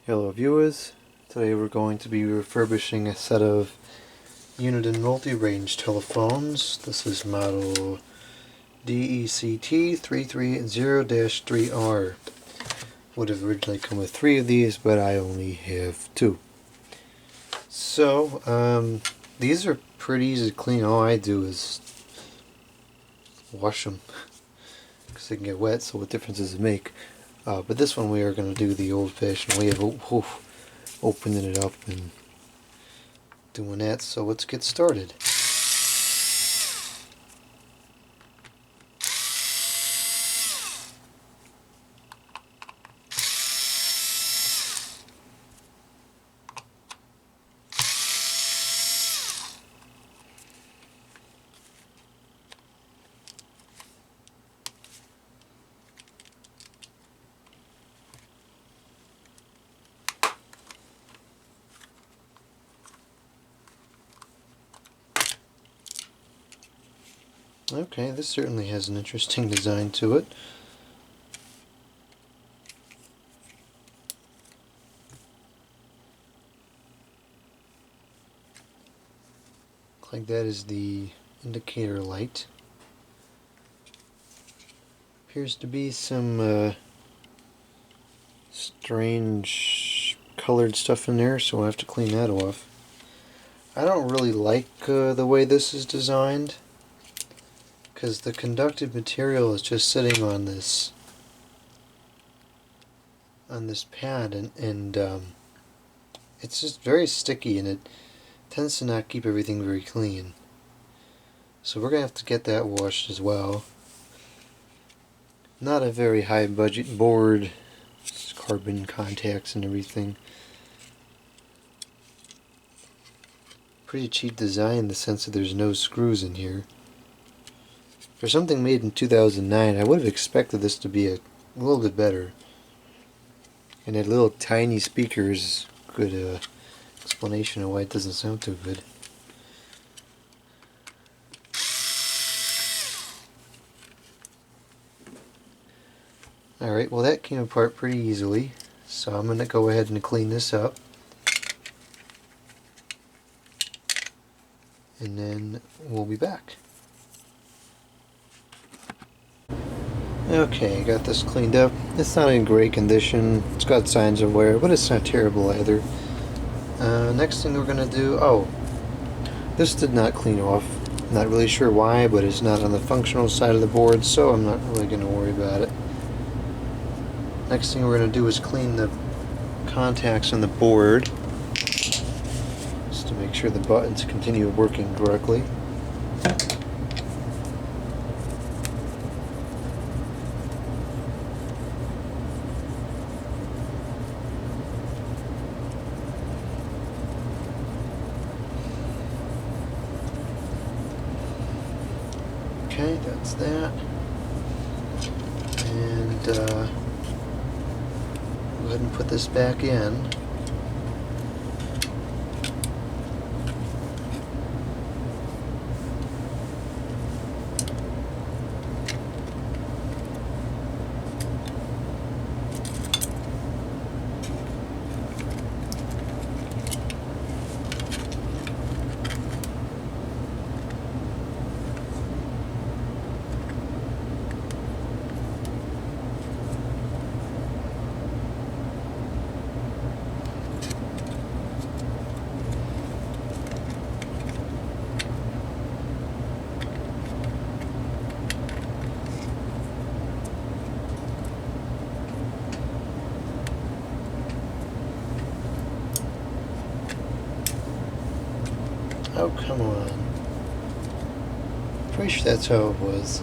Hello viewers, today we're going to be refurbishing a set of Uniden multi-range telephones. This is model DECT3380-3R. Would have originally come with 3 of these, but I only have 2. So, these are pretty easy to clean. All I do is wash them because they can get wet, so what difference does it make? But this one we are going to do the old-fashioned way of opening it up and doing that, so let's get started. Okay, this certainly has an interesting design to it. Looks like that is the indicator light. Appears to be some strange colored stuff in there, so we'll have to clean that off. I don't really like the way this is designed, because the conductive material is just sitting on this pad, and it's just very sticky, and it tends to not keep everything very clean. So we're going to have to get that washed as well. Not a very high budget board, it's carbon contacts and everything. Pretty cheap design in the sense that there's no screws in here. For something made in 2009, I would have expected this to be a little bit better. And that little tiny speaker is a good explanation of why it doesn't sound too good. Alright, well that came apart pretty easily, so I'm going to go ahead and clean this up. And then we'll be back. Okay, got this cleaned up. It's not in great condition. It's got signs of wear, but it's not terrible either. Next thing we're going to do... oh, this did not clean off. Not really sure why, but it's not on the functional side of the board, so I'm not really going to worry about it. Next thing we're going to do is clean the contacts on the board, just to make sure the buttons continue working correctly. Okay, that's that. And go ahead and put this back in. Oh, come on. Pretty sure that's how it was.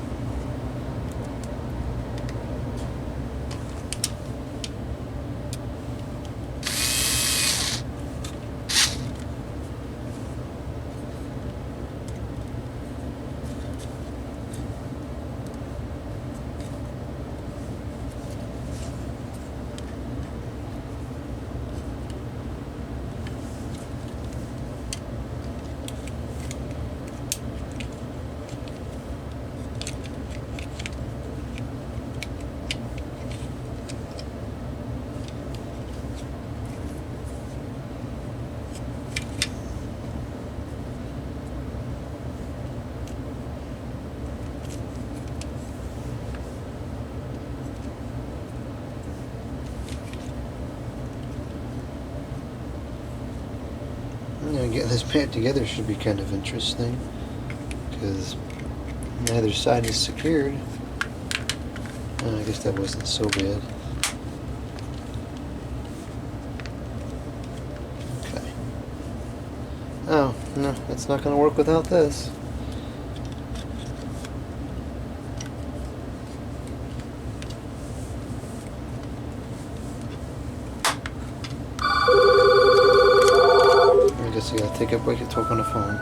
You know, getting this pant together should be kind of interesting, because neither side is secured. I guess that wasn't so bad. Okay. Oh, no, it's not going to work without this. I guess I gotta take a break and talk on the phone.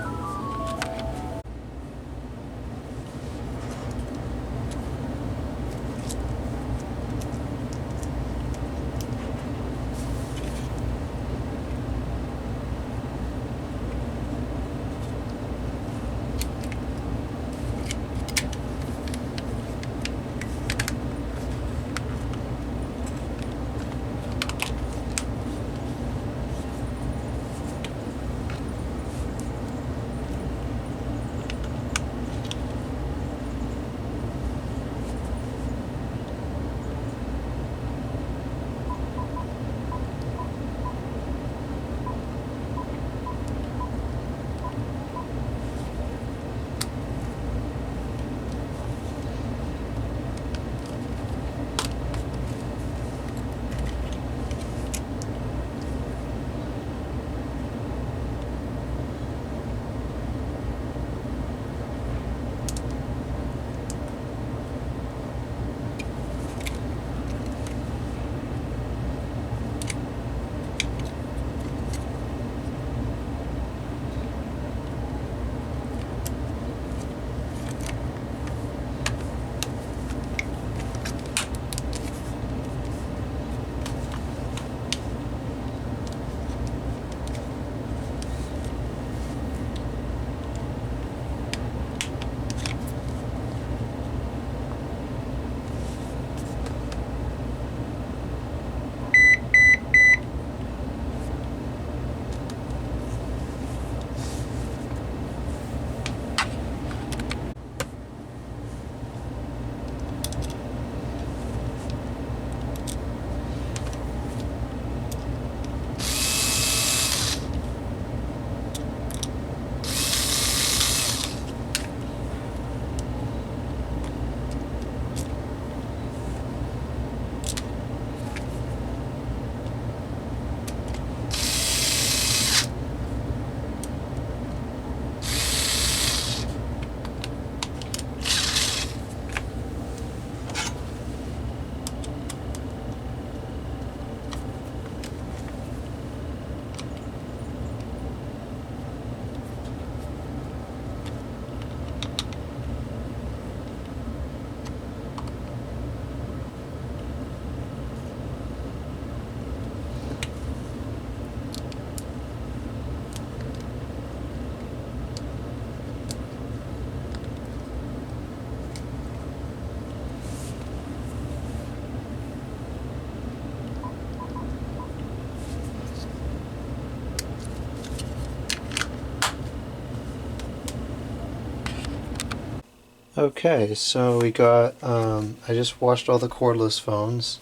Okay, so we got, I just washed all the cordless phones,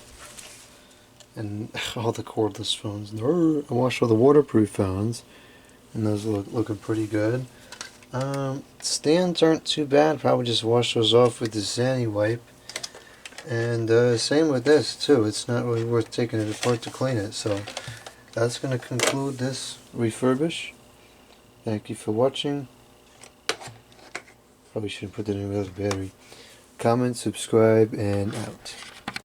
and all the cordless phones, I washed all the waterproof phones, and those look looking pretty good. Stands aren't too bad, probably just wash those off with the Zanny wipe, and same with this too, it's not really worth taking it apart to clean it, so that's going to conclude this refurbish. Thank you for watching. Probably shouldn't put that in without a battery. Comment, subscribe, and out.